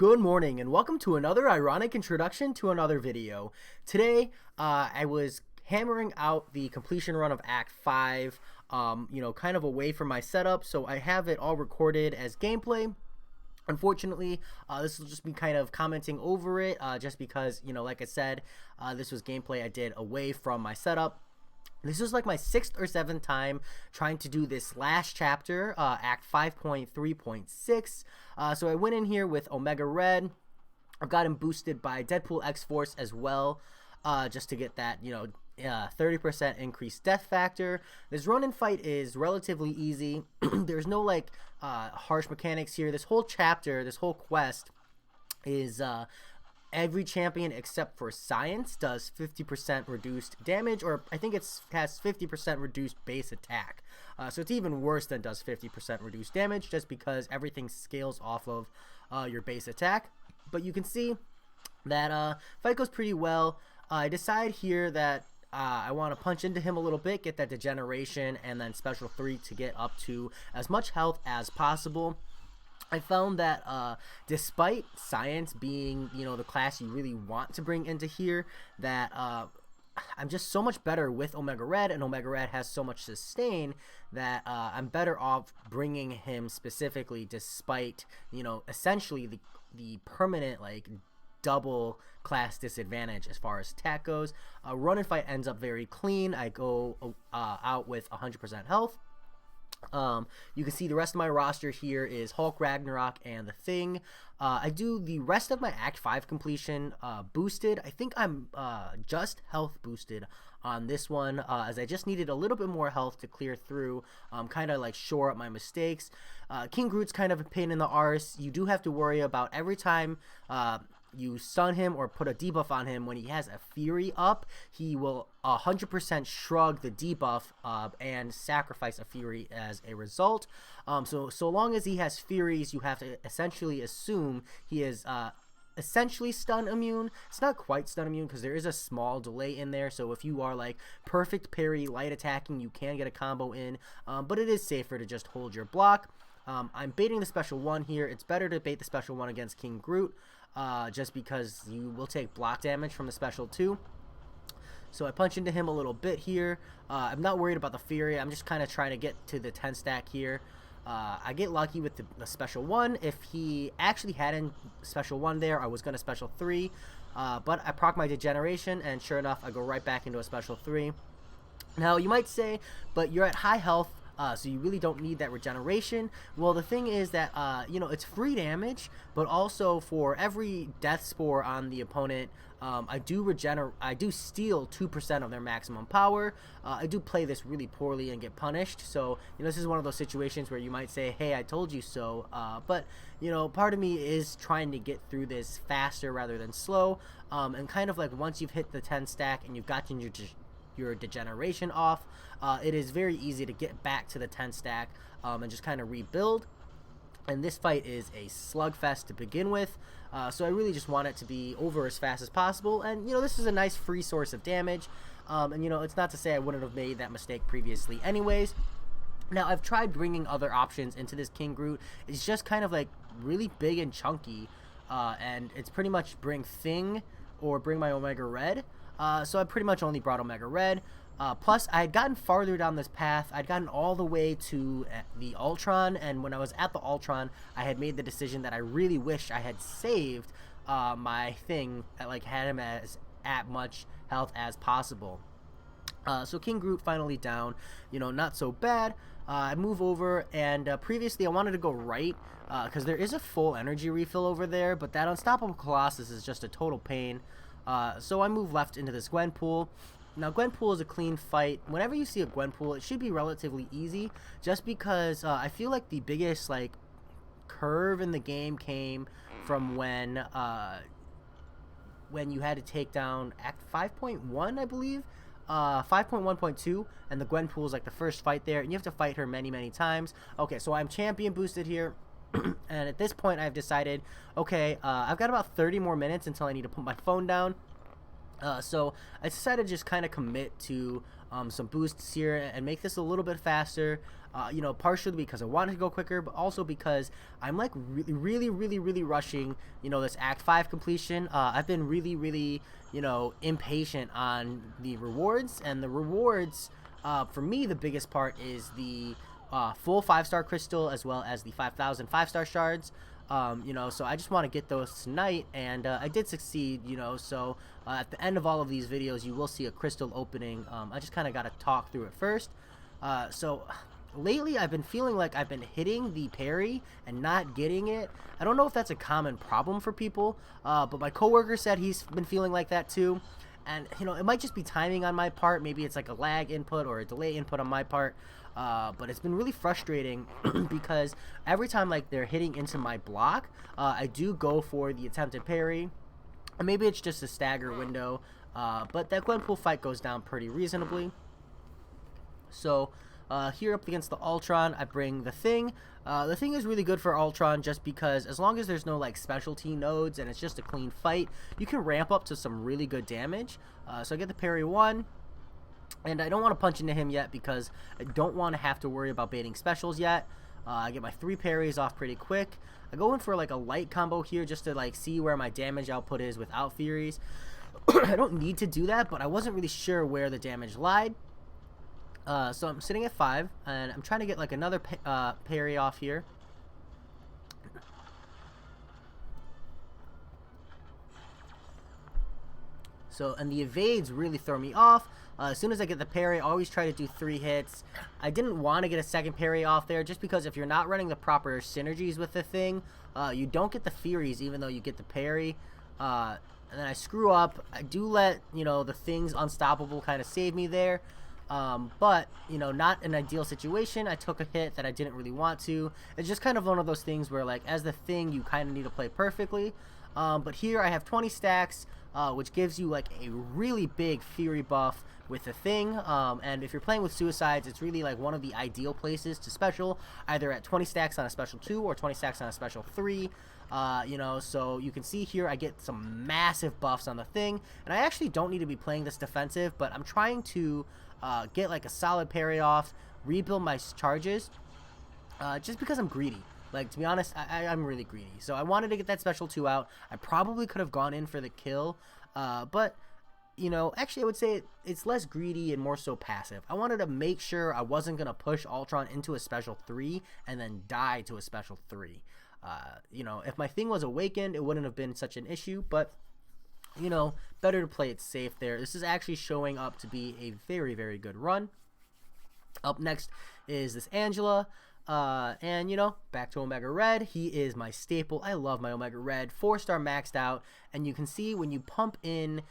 Good morning and welcome to another ironic introduction to another video. Today, I was hammering out the completion run of Act 5, kind of away from my setup, so I have it all recorded as gameplay. Unfortunately, this will just be kind of commenting over it, just because, like I said, this was gameplay I did away from my setup. This is like my 6th or 7th time trying to do this last chapter, Act 5.3.6. So I went in here with Omega Red. I've got him boosted by Deadpool X-Force as well, just to get that, 30% increased death factor. This run and fight is relatively easy. There's no harsh mechanics here. This whole chapter, this whole quest is every champion except for Science does 50% reduced damage, or I think it has 50% reduced base attack. So it's even worse than does 50% reduced damage, just because everything scales off of your base attack. But you can see that fight goes pretty well. I decide here that I want to punch into him a little bit, get that degeneration, and then special 3 to get up to as much health as possible. I found that despite Science being, the class you really want to bring into here, that I'm just so much better with Omega Red, and Omega Red has so much sustain that I'm better off bringing him specifically, despite, essentially the permanent, double class disadvantage as far as attack goes. Run and fight ends up very clean. I go out with 100% health. You can see the rest of my roster here is Hulk, Ragnarok, and The Thing. I do the rest of my Act 5 completion boosted. I think I'm just health boosted on this one, as I just needed a little bit more health to clear through, kind of shore up my mistakes. King Groot's kind of a pain in the arse. You do have to worry about every time you stun him or put a debuff on him. When he has a Fury up, he will 100% shrug the debuff and sacrifice a Fury as a result. So long as he has Furies, you have to essentially assume he is essentially stun immune. It's not quite stun immune because there is a small delay in there, so if you are perfect parry light attacking, you can get a combo in, but it is safer to just hold your block. I'm baiting the special 1 here. It's better to bait the special 1 against King Groot, just because you will take block damage from the special 2. So I punch into him a little bit here. I'm not worried about the Fury. I'm just kind of trying to get to the 10 stack here. I get lucky with the special 1. If he actually hadn't special 1 there, I was going to special 3. But I proc my degeneration, and sure enough, I go right back into a special 3. Now, you might say, but you're at high health, so you really don't need that regeneration. Well, the thing is that, it's free damage, but also for every death spore on the opponent, I do steal 2% of their maximum power. I do play this really poorly and get punished. So, this is one of those situations where you might say, hey, I told you so. But, part of me is trying to get through this faster rather than slow. And kind of once you've hit the 10 stack and you've gotten your degeneration off, it is very easy to get back to the 10 stack and just kind of rebuild. And this fight is a slugfest to begin with, so I really just want it to be over as fast as possible. And this is a nice free source of damage, and it's not to say I wouldn't have made that mistake previously anyways. Now, I've tried bringing other options into this King Groot. It's just kind of really big and chunky, and it's pretty much bring Thing or bring my Omega Red. So I pretty much only brought Omega Red. Plus, I had gotten farther down this path. I'd gotten all the way to the Ultron, and when I was at the Ultron, I had made the decision that I really wish I had saved my Thing, had him at much health as possible. So King Groot finally down, not so bad. I move over, and previously I wanted to go right, because there is a full energy refill over there, but that Unstoppable Colossus is just a total pain. So I move left into this Gwenpool. Now, Gwenpool is a clean fight. Whenever you see a Gwenpool, it should be relatively easy, just because I feel like the biggest curve in the game came from when you had to take down Act 5.1, I believe, 5.1.2, and the Gwenpool is the first fight there, and you have to fight her many times. Okay, so I'm champion boosted here. And at this point, I've decided, okay, I've got about 30 more minutes until I need to put my phone down. So I decided to just kind of commit to some boosts here and make this a little bit faster. You know, partially because I wanted to go quicker, but also because I'm like really rushing, you know, this Act 5 completion. I've been really, you know, impatient on the rewards, and the rewards, for me, the biggest part is the full 5-star crystal as well as the 5,000 5-star shards. You know, so I just want to get those tonight, and I did succeed, you know, so at the end of all of these videos you will see a crystal opening. I just kind of got to talk through it first. So lately I've been feeling like I've been hitting the parry and not getting it. I don't know if that's a common problem for people, but my coworker said he's been feeling like that too. And, you know, it might just be timing on my part. Maybe it's like a lag input or a delay input on my part. But it's been really frustrating because every time, like, they're hitting into my block, I do go for the attempted parry. And maybe it's just a stagger window. But that Gwenpool fight goes down pretty reasonably. So here up against the Ultron, I bring the Thing. The Thing is really good for Ultron just because as long as there's no like specialty nodes and it's just a clean fight, you can ramp up to some really good damage. So I get the parry 1, and I don't want to punch into him yet because I don't want to have to worry about baiting specials yet. I get my 3 parries off pretty quick. I go in for like a light combo here just to like see where my damage output is without Furies. I don't need to do that, but I wasn't really sure where the damage lied. So I'm sitting at 5, and I'm trying to get like another parry off here. So, and the evades really throw me off. As soon as I get the parry, I always try to do 3 hits. I didn't want to get a second parry off there just because if you're not running the proper synergies with the Thing, you don't get the Furies even though you get the parry. And then I screw up. I do let, you know, the Thing's unstoppable kind of save me there. But, you know, not an ideal situation. I took a hit that I didn't really want to. It's just kind of one of those things where, like, as the Thing, you kind of need to play perfectly. But here I have 20 stacks, which gives you, like, a really big Fury buff with the Thing. And if you're playing with Suicides, it's really, like, one of the ideal places to special, either at 20 stacks on a special 2 or 20 stacks on a special 3. You know, so you can see here I get some massive buffs on the Thing. And I actually don't need to be playing this defensive, but I'm trying to get like a solid parry off, rebuild my charges, just because I'm greedy. Like, to be honest, I'm really greedy. So I wanted to get that special 2 out. I probably could have gone in for the kill, but, you know, actually I would say it's less greedy and more so passive. I wanted to make sure I wasn't going to push Ultron into a special 3 and then die to a special 3. You know, if my Thing was awakened, it wouldn't have been such an issue, but you know, better to play it safe there. This is actually showing up to be a very good run. Up next is this Angela. And, you know, back to Omega Red. He is my staple. I love my Omega Red. 4-star maxed out. And you can see when you pump in,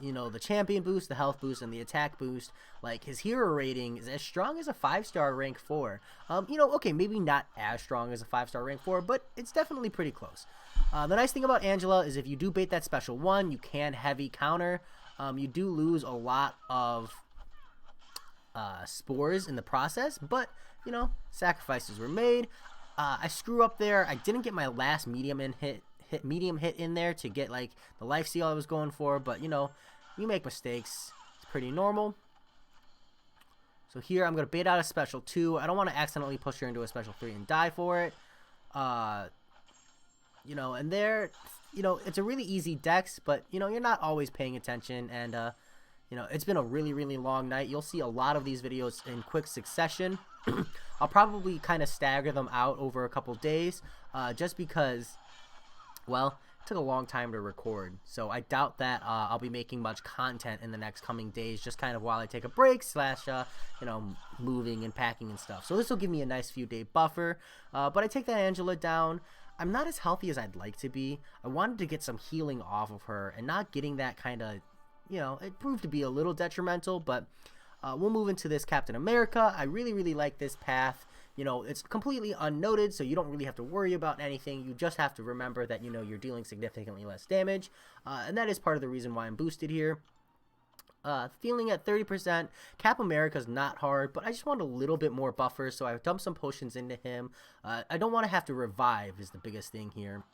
you know, the champion boost, the health boost, and the attack boost, like, his hero rating is as strong as a 5-star rank 4. You know, okay, maybe not as strong as a 5-star rank 4, but it's definitely pretty close. The nice thing about Angela is if you do bait that special 1, you can heavy counter. You do lose a lot of spores in the process, but you know, sacrifices were made. I screw up there. I didn't get my last medium hit in there to get like the life steal I was going for, but you know, you make mistakes. It's pretty normal. So here I'm gonna bait out a special 2. I don't want to accidentally push her into a special 3 and die for it. You know, and there, you know, it's a really easy dex, but you know, you're not always paying attention, and you know, it's been a really long night. You'll see a lot of these videos in quick succession. I'll probably kind of stagger them out over a couple days, just because, well, it took a long time to record. So I doubt that I'll be making much content in the next coming days, just kind of while I take a break / you know, moving and packing and stuff. So this will give me a nice few day buffer. But I take that Angela down. I'm not as healthy as I'd like to be. I wanted to get some healing off of her, and not getting that kind of, you know, it proved to be a little detrimental, but we'll move into this Captain America. I really like this path. You know, it's completely unnoted, so you don't really have to worry about anything. You just have to remember that, you know, you're dealing significantly less damage, and that is part of the reason why I'm boosted here. Feeling at 30%. Cap America's not hard, but I just want a little bit more buffer, so I dumped some potions into him. I don't want to have to revive is the biggest thing here.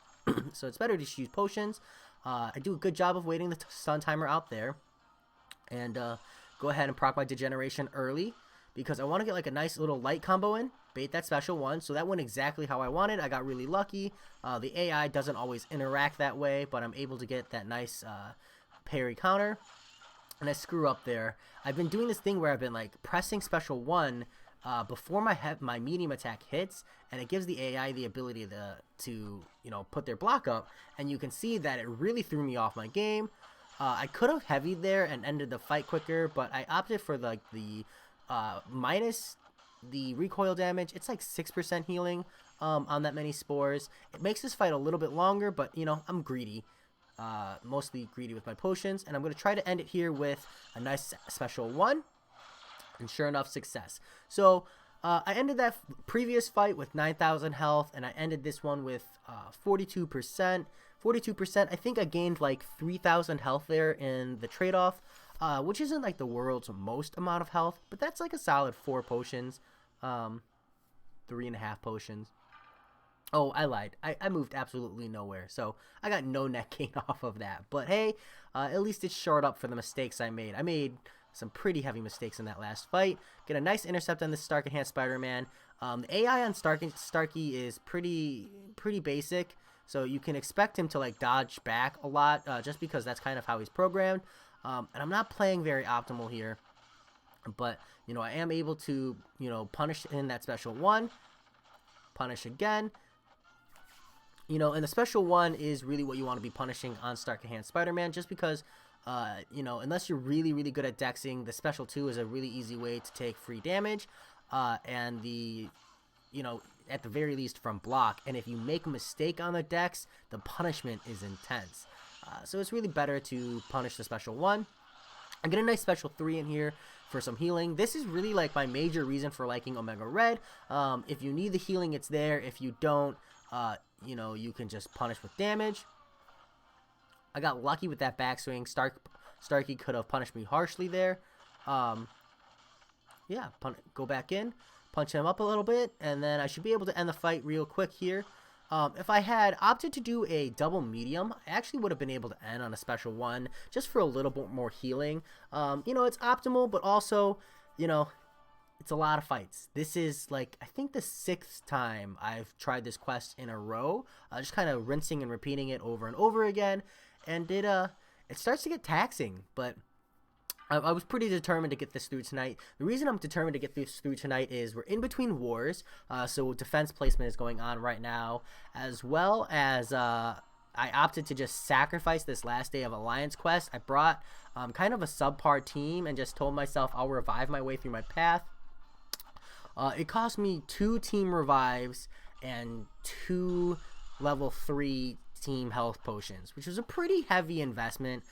So it's better to just use potions. I do a good job of waiting the stun timer out there. And go ahead and proc my degeneration early. because I want to get like a nice little light combo in, bait that special 1. So that went exactly how I wanted. I got really lucky. The AI doesn't always interact that way, but I'm able to get that nice parry counter. And I screw up there. I've been doing this thing where I've been like pressing special 1 before my medium attack hits, and it gives the AI the ability to put their block up, and you can see that it really threw me off my game. I could have heavied there and ended the fight quicker, but I opted for the minus the recoil damage. It's like 6% healing on that many spores. It makes this fight a little bit longer, but I'm greedy. Mostly greedy with my potions, and I'm going to try to end it here with a nice special 1, and sure enough, success. So I ended that previous fight with 9,000 health, and I ended this one with 42%. I think I gained like 3,000 health there in the trade-off, which isn't like the world's most amount of health, but that's like a solid 4 potions, 3.5 potions. Oh, I lied. I moved absolutely nowhere, so I got no net gain off of that. But hey, at least it's shored up for the mistakes I made. I made some pretty heavy mistakes in that last fight. Get a nice intercept on this Stark Enhanced Spider-Man. The AI on Starky is pretty basic, so you can expect him to like dodge back a lot, just because that's kind of how he's programmed. And I'm not playing very optimal here, but I am able to punish in that special 1, punish again. And the special 1 is really what you want to be punishing on Stark Enhanced Spider-Man, just because, unless you're really good at dexing, the special 2 is a really easy way to take free damage, and at the very least from block. And if you make a mistake on the dex, the punishment is intense. So it's really better to punish the special 1. I get a nice special 3 in here for some healing. This is really like my major reason for liking Omega Red. If you need the healing, it's there. If you don't, you can just punish with damage. I got lucky with that backswing. Starky could have punished me harshly there. Yeah, go back in, punch him up a little bit, and then I should be able to end the fight real quick here. If I had opted to do a double medium, I actually would have been able to end on a special 1 just for a little bit more healing. It's optimal, but also, it's a lot of fights. This is like, I think the 6th time I've tried this quest in a row, just kind of rinsing and repeating it over and over again, and it starts to get taxing, but I was pretty determined to get this through tonight. The reason I'm determined to get this through tonight is we're in between wars, so defense placement is going on right now, as well as I opted to just sacrifice this last day of Alliance quest. I brought kind of a subpar team and just told myself I'll revive my way through my path. It cost me 2 team revives and 2 level 3 team health potions, which was a pretty heavy investment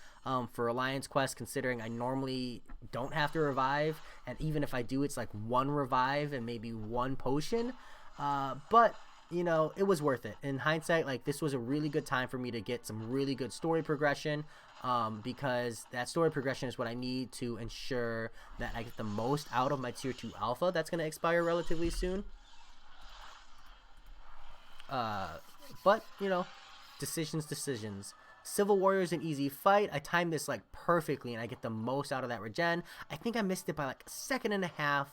for Alliance quest, considering I normally don't have to revive, and even if I do, it's like 1 revive and maybe 1 potion. But it was worth it. In hindsight, like, this was a really good time for me to get some really good story progression, because that story progression is what I need to ensure that I get the most out of my tier 2 alpha that's going to expire relatively soon. But decisions. Civil Warrior is an easy fight. I timed this like perfectly, and I get the most out of that regen. I think I missed it by like a second and a half.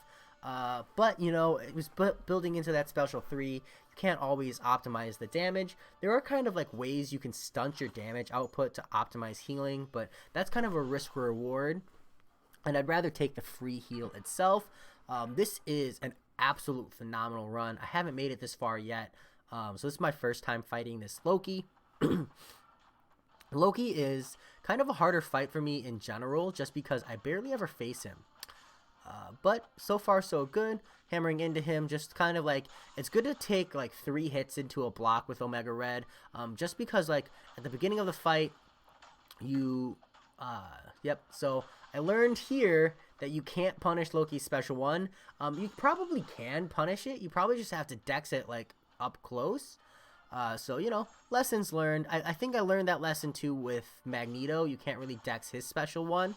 But it was building into that special 3. You can't always optimize the damage. There are kind of like ways you can stunt your damage output to optimize healing, but that's kind of a risk reward, and I'd rather take the free heal itself. This is an absolute phenomenal run. I haven't made it this far yet, so this is my first time fighting this Loki. Loki is kind of a harder fight for me in general, just because I barely ever face him. But so far so good. Hammering into him, just kind of like, it's good to take like 3 hits into a block with Omega Red, just because like at the beginning of the fight so I learned here that you can't punish Loki's special 1. You probably can punish it, you probably just have to dex it like up close. So lessons learned. I think I learned that lesson too with Magneto. You can't really dex his special 1.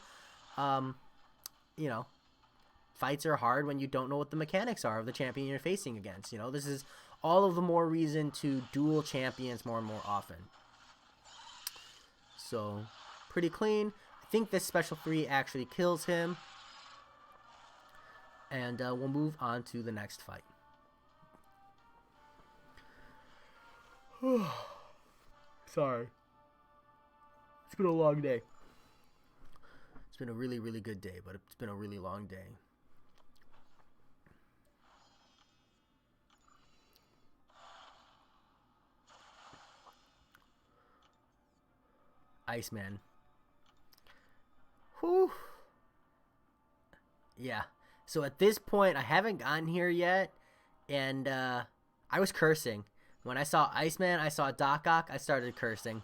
Fights are hard when you don't know what the mechanics are of the champion you're facing against. This is all of the more reason to duel champions more and more often. So, pretty clean. I think this special 3 actually kills him. and we'll move on to the next fight. Sorry. It's been a long day. It's been a really, really good day, but it's been a really long day. Iceman. Whew. Yeah. So at this point, I haven't gotten here yet, and I was cursing. When I saw Iceman, I saw Doc Ock, I started cursing.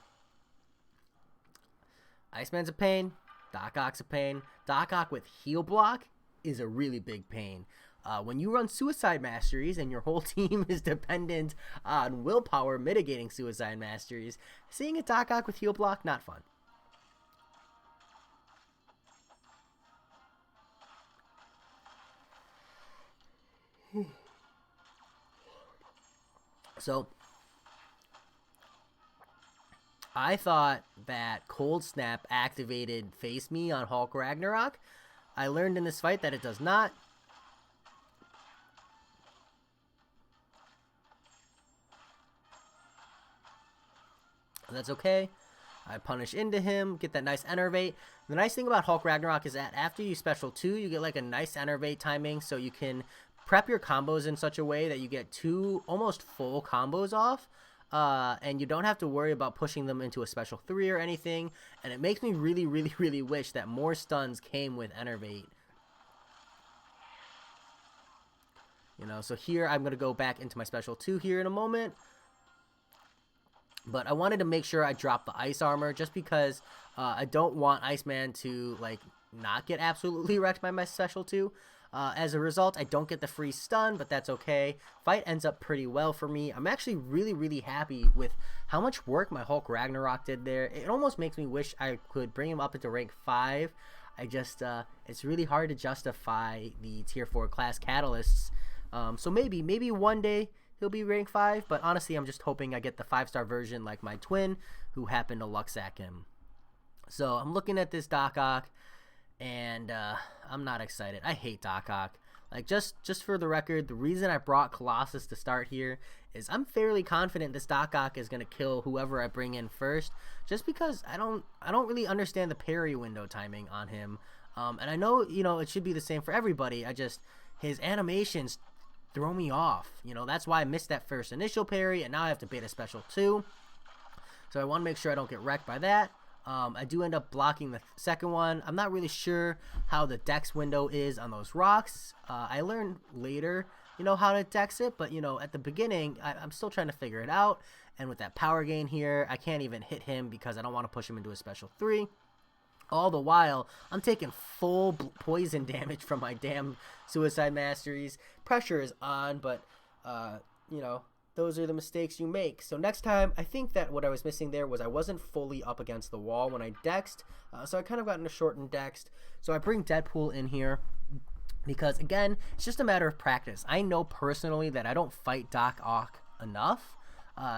Iceman's a pain. Doc Ock's a pain. Doc Ock with heal block is a really big pain. When you run suicide masteries and your whole team is dependent on willpower mitigating suicide masteries, seeing a Doc Ock with heal block, not fun. So, I thought that Cold Snap activated Face Me on Hulk Ragnarok. I learned in this fight that it does not. That's okay. I punish into him, get that nice enervate. The nice thing about Hulk Ragnarok is that after you special 2, you get like a nice enervate timing, so you can prep your combos in such a way that you get 2 almost full combos off, and you don't have to worry about pushing them into a special 3 or anything. And it makes me really, really, really wish that more stuns came with enervate. You know, so here I'm going to go back into my special 2 here in a moment. But I wanted to make sure I drop the ice armor just because I don't want Iceman to like not get absolutely wrecked by my special 2. As a result, I don't get the free stun, but that's okay. Fight ends up pretty well for me. I'm actually really, really happy with how much work my Hulk Ragnarok did there. It almost makes me wish I could bring him up into rank 5. I just, it's really hard to justify the tier 4 class catalysts. So maybe one day he'll be rank 5, but honestly, I'm just hoping I get the 5-star version like my twin, who happened to luck sack him. So I'm looking at this Doc Ock, and I'm not excited. I hate Doc Ock. Like, just for the record, the reason I brought Colossus to start here is I'm fairly confident this Doc Ock is going to kill whoever I bring in first, just because I don't really understand the parry window timing on him. And I know, you know, it should be the same for everybody. His animations throw me off. You know, that's why I missed that first initial parry, and now I have to bait a special 2. So I want to make sure I don't get wrecked by that. I do end up blocking the second one. I'm not really sure how the dex window is on those rocks. I learned later, you know, how to dex it, but, you know, at the beginning, I'm still trying to figure it out. And with that power gain here, I can't even hit him because I don't want to push him into a special 3. All the while, I'm taking full poison damage from my damn suicide masteries. Pressure is on, but, you know, those are the mistakes you make. So next time, I think that what I was missing there was I wasn't fully up against the wall when I dexed. So I kind of got into shortened dexed. So I bring Deadpool in here because, again, it's just a matter of practice. I know personally that I don't fight Doc Ock enough.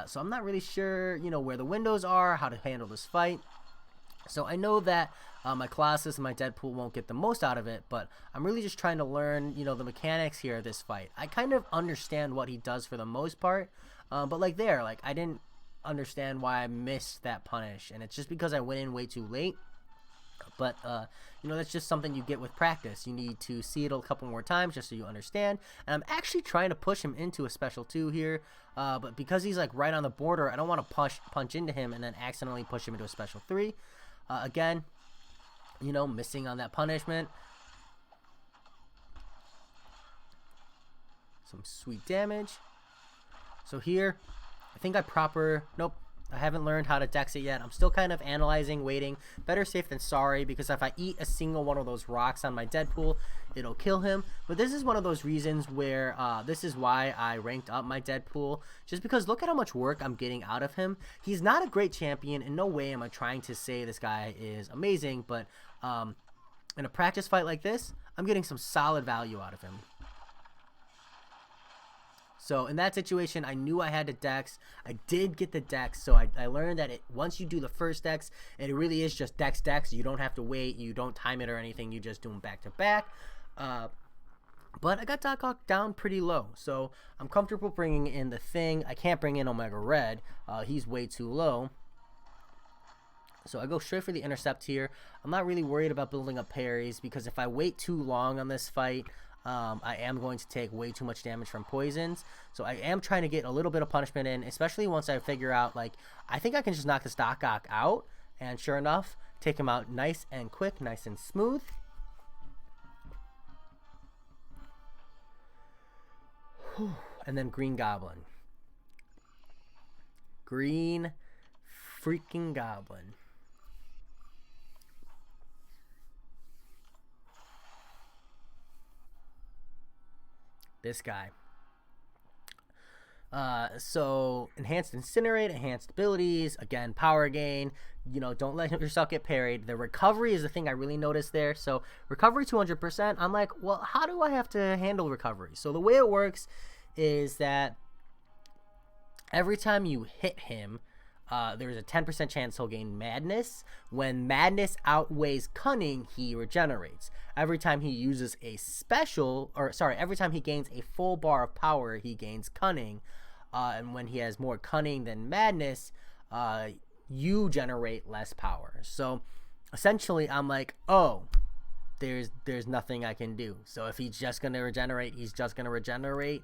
So I'm not really sure, you know, where the windows are, how to handle this fight. So I know that my Colossus and my Deadpool won't get the most out of it, but I'm really just trying to learn, you know, the mechanics here of this fight. I kind of understand what he does for the most part, but like I didn't understand why I missed that punish, and it's just because I went in way too late. But, you know, that's just something you get with practice. You need to see it a couple more times just so you understand. And I'm actually trying to push him into a special 2 here, but because he's like right on the border, I don't want to punch into him and then accidentally push him into a special 3. Again, you know, missing on that punishment. Some sweet damage. So here, I think nope, I haven't learned how to dex it yet. I'm still kind of analyzing, waiting. Better safe than sorry, because if I eat a single one of those rocks on my Deadpool, it'll kill him. But this is one of those reasons where this is why I ranked up my Deadpool, just because look at how much work I'm getting out of him. He's not a great champion. In no way am I trying to say this guy is amazing, but in a practice fight like this, I'm getting some solid value out of him. So in that situation, I knew I had to dex. I did get the dex, so I learned that once you do the first dex, it really is just dex. You don't have to wait. You don't time it or anything. You just do them back to back. But I got Doc Ock down pretty low, so I'm comfortable bringing in the Thing. I can't bring in Omega Red. He's way too low. So I go straight for the Intercept here. I'm not really worried about building up parries, because if I wait too long on this fight, I am going to take way too much damage from poisons. So I am trying to get a little bit of punishment in, especially once I figure out, like, I think I can just knock this Doc Ock out. And sure enough, take him out nice and quick, nice and smooth. And then Green Goblin. Green freaking Goblin. This guy. So enhanced incinerate, enhanced abilities, again, power gain, don't let yourself get parried. The recovery is the thing I really noticed there. So recovery 200%. I'm like, well, how do I have to handle recovery? So the way it works is that every time you hit him, there's a 10% chance he'll gain Madness. When Madness outweighs Cunning, he regenerates. Every time he uses a special, every time he gains a full bar of power, he gains Cunning. And when he has more Cunning than Madness, you generate less power. So essentially, I'm like, oh, there's nothing I can do. So if he's just going to regenerate, he's just going to regenerate.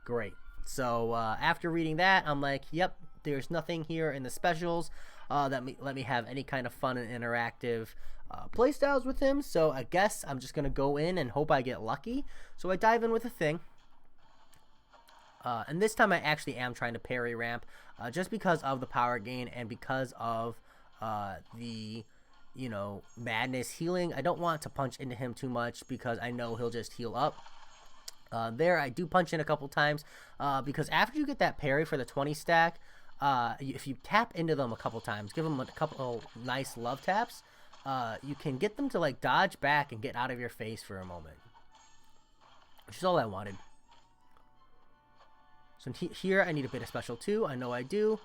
Great. So after reading that, I'm like, yep, there's nothing here in the specials that let me have any kind of fun and interactive playstyles with him. So I guess I'm just going to go in and hope I get lucky. So I dive in with a Thing. And this time I actually am trying to parry ramp just because of the power gain and because of the Madness healing. I don't want to punch into him too much because I know he'll just heal up. There I do punch in a couple times because after you get that parry for the 20 stack, if you tap into them a couple times, give them a couple nice love taps, you can get them to like dodge back and get out of your face for a moment, which is all I wanted. So here I need a bit of special too. I know I do.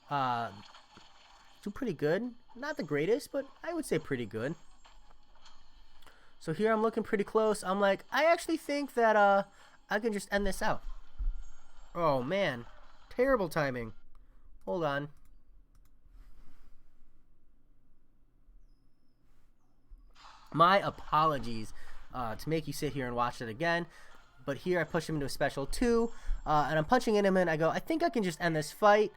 Do pretty good. Not the greatest, but I would say pretty good. So here I'm looking pretty close. I'm like, I actually think that I can just end this out. Oh man, terrible timing. Hold on. My apologies to make you sit here and watch it again. But here I push him into a special 2. And I'm punching in him and I go, I think I can just end this fight.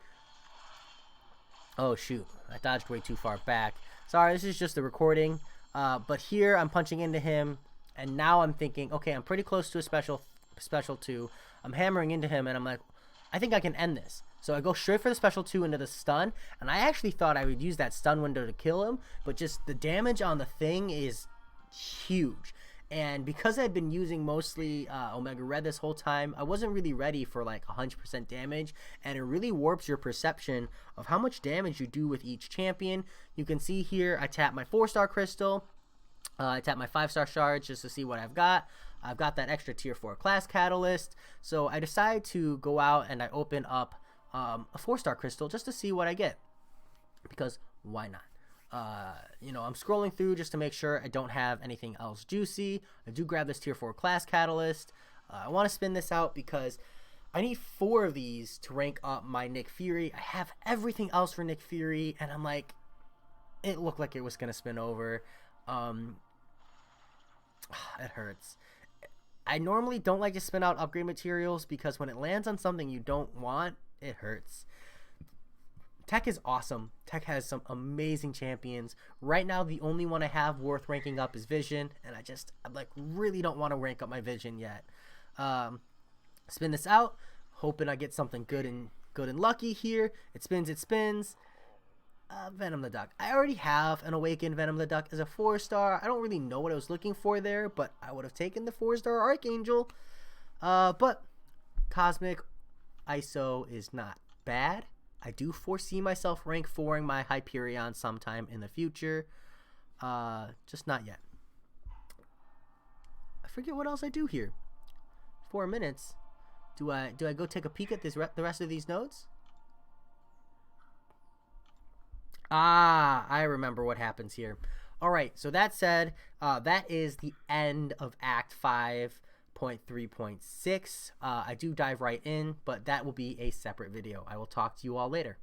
Oh shoot, I dodged way too far back. Sorry, this is just the recording. But here I'm punching into him, and now I'm thinking, okay, I'm pretty close to a special 2. I'm hammering into him, and I'm like, I think I can end this. So I go straight for the special 2 into the stun, and I actually thought I would use that stun window to kill him, but just the damage on the Thing is huge. And because I'd been using mostly Omega Red this whole time, I wasn't really ready for like 100% damage, and it really warps your perception of how much damage you do with each champion. You can see here I tap my 4-star crystal, I tap my 5-star shards just to see what I've got. I've got that extra tier 4 class catalyst, so I decide to go out and I open up a 4-star crystal just to see what I get, because why not? I'm scrolling through just to make sure I don't have anything else juicy. I do grab this tier 4 class catalyst. I want to spin this out because I need 4 of these to rank up my Nick Fury. I have everything else for Nick Fury, and I'm like, it looked like it was going to spin over. It hurts. I normally don't like to spin out upgrade materials because when it lands on something you don't want, it hurts. Tech is awesome. Tech has some amazing champions. Right now, the only one I have worth ranking up is Vision, and I like really don't want to rank up my Vision yet. Spin this out, hoping I get something good and lucky here. It spins. Venom the Duck. I already have an Awakened Venom the Duck as a 4-star. I don't really know what I was looking for there, but I would have taken the 4-star Archangel. But Cosmic ISO is not bad. I do foresee myself rank 4ing my Hyperion sometime in the future. Just not yet. I forget what else I do here. 4 minutes. Do I go take a peek at the rest of these notes? I remember what happens here. Alright, so that said, that is the end of Act 5, 3.3.6. I do dive right in, but that will be a separate video. I will talk to you all later.